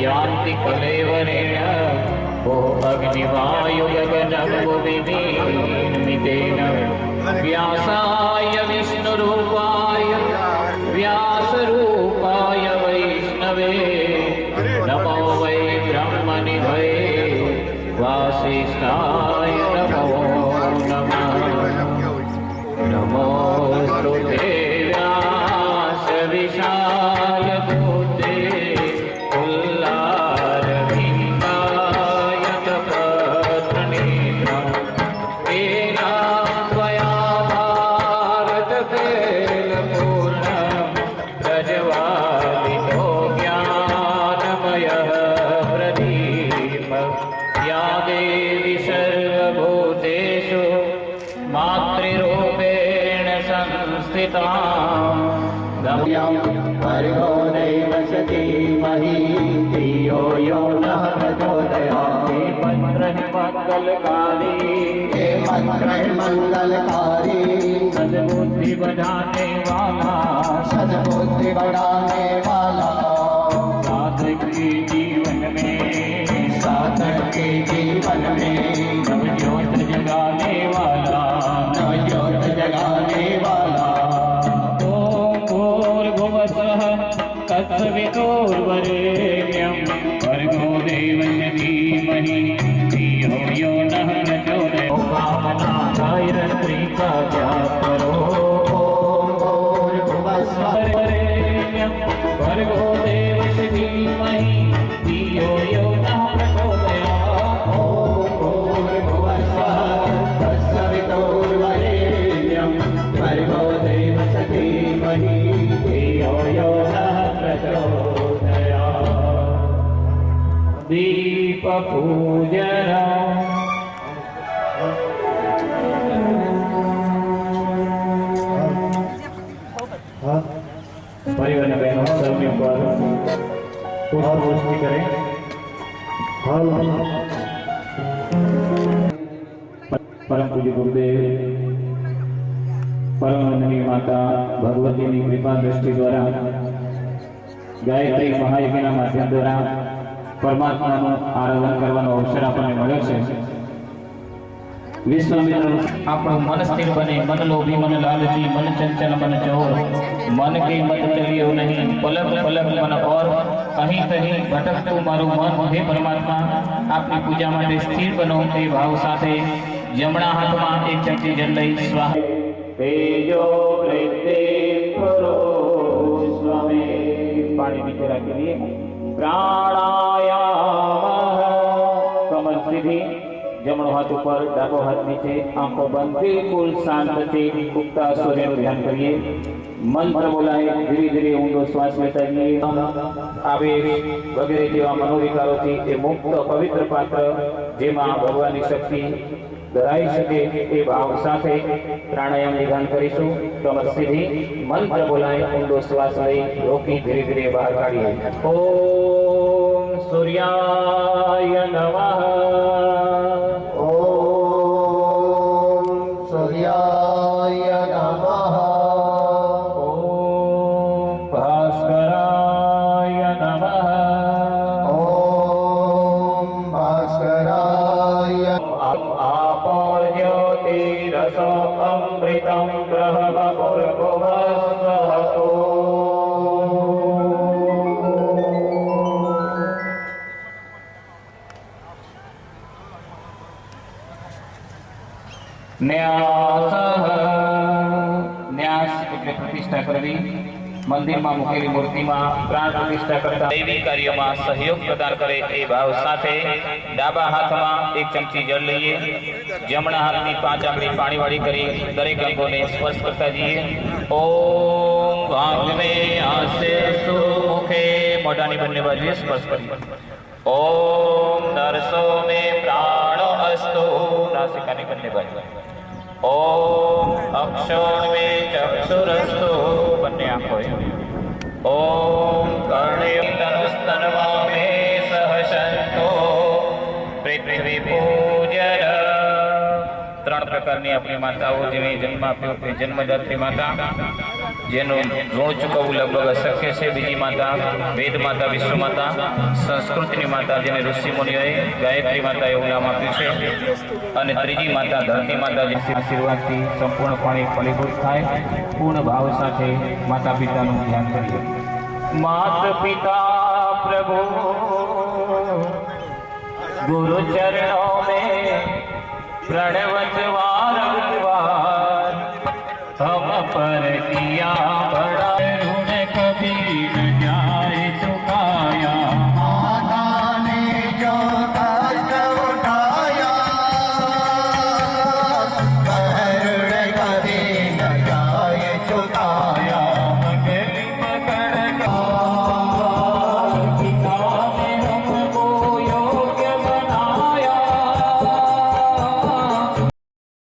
यान्ति कलेवरेण वो अग्निवायुगगनभुविमीमितेन व्यासाय विष्णुरूपाय व्यासरूपाय वैष्णवे नमो वै ब्रह्मनिधये वासिष्ठाय नमो नमः। नमोऽस्तु ते व्यास विशालबुद्धे पुल्लारविन्दाय तपत्रनेत्रं तेन त्वया भारततैलपूर्णं प्रज्वालितो ज्ञानमयः प्रदीपः या देवी सर्वभूतेषु मातृरूपेण संस्थिता भर्गो देवस्य धीमहि धियो यो नः प्रचोदयात्। हे मंगलकारी हे मंगलकारी सद्बुद्धि बढ़ाने वाला सद्बुद्धि बढ़ाने वाला साधक के जीवन में साधक के जीवन में नवज्योत जगाने वाला नवज्योत जगाने वाला ओम भूर्भुवस्सुः तत्सवितुर्वरेण्यं भर्गो देवस्य धीमहि धियो यो नः प्रचोदयात्। कामना गायत्री का जाप करो ओम भूर्भुवस्सुः वरेण्यं भर्गो देवस्य धीमहि धियो यो नः प्रचोदयात्। ओम भूर्भुवस्सुः तत्सवितुर्वरेण्यं भर्गो देवस्य धीमहि धियो यो नः प्रचोदयात्। दीप पूजन परिवार बहनों सभी पर पुष्पवृष्टि करें। परम पूज्य गुरुदेव परम वंदनीय माता भगवती की कृपा दृष्टि द्वारा गायत्री महायज्ञ माध्यम द्वारा परमात्मा आराधन करવાનો અવસર આપણને મળ્યો છે। વિશ્વામિત્ર આપણું મન સ્થિર બને, મન લોભી, મન લાલચી, મન ચંચल, मन चोर, मन के मत चलियो नहीं, पलक पलक मन और कहीं कहीं भटकતું મારું મન હે પરમાત્મા આપની પૂજા માટે સ્થિર બનો તે ભાવ સાથે જમણા હાથમાં એક ચમચી જળ લઈ સ્વાહા તેજો વૃત્તિ કરો સ્વામી પાણી નીચે રાખી દઈએ। प्राणायाम कमर सीधी जमणो हाथ ऊपर डाबो हाथ नीचे आंखों बंद बिल्कुल शांत थी उगता सूर्य નું ધ્યાન કરીએ। મંત્ર બોલાય ધીરે ધીરે ઊંડો શ્વાસ લેતા જઈએ। આવેગ વગેરે જેવા મનોવિકારોથી એ મુક્ત પવિત્ર પાત્ર જેમાં ભગવાનની શક્તિ ધરાઈ શકે એ ભાવ સાથે પ્રાણાયામ નિધાન કરીશું। કમર સીધી મંત્ર બોલાય ઊંડો શ્વાસ લઈ રોકી ધીરે ધીરે બહાર કાઢીએ। ઓમ સૂર્યાય નમઃ ओम सूर्याय नमः ओम भास्कराय नमः ओम भास्कराय आपो ज्योतिरस अमृतं ब्रह्म भूर्भुवस्सुः। न्यास એટલે પ્રતિષ્ઠા કરવી। મંદિરમાં મૂકેલી મૂર્તિમાં પ્રાણ પ્રતિષ્ઠા કરતા દૈવી કાર્યમાં સહયોગ પ્રદાન કરે એ ભાવ સાથે ડાબા હાથમાં એક ચમચી જળ લઈએ। જમણા હાથની 5 આંગળી પાણીવાળી કરી દરેક અંગોને સ્પર્શ કરતા જઈએ। ઓમ ભાગવે આસ્યસ્તુ મુખે મોઢાની બંને બાજુએ સ્પર્શ કરીએ। ઓમ નરસો મે પ્રાણો અસ્તુ નાસિકાની બંને બાજુએ। ओम अक्षोण में चक्षुरस्तु बन्ने आंखों। ओम कर्णयो तनुस्तनवा में सहसंतो पृथ्वी पूजन। ત્રણ પ્રકારની આપણી માતાઓ જેને જન્મ આપ્યો તે જન્મદાત્રી માતા જેનું ઋણ ચૂકવવું લગભગ અશક્ય છે. બીજી માતા વેદ માતા, વિશ્વ માતા, સંસ્કૃતિની માતા, જેને ઋષિ મુનિઓએ ગાયત્રી માતા એવું નામ આપ્યું છે. અને ત્રીજી માતા ધરતી માતા, જે આશીર્વાદથી સંપૂર્ણપણે ફલીભૂત થાય. પૂર્ણ ભાવ સાથે માતા પિતાનું ધ્યાન કરીએ. માત પિતા પ્રભુ गुरु चरणों में प्रणवत वारंवार हम पर किया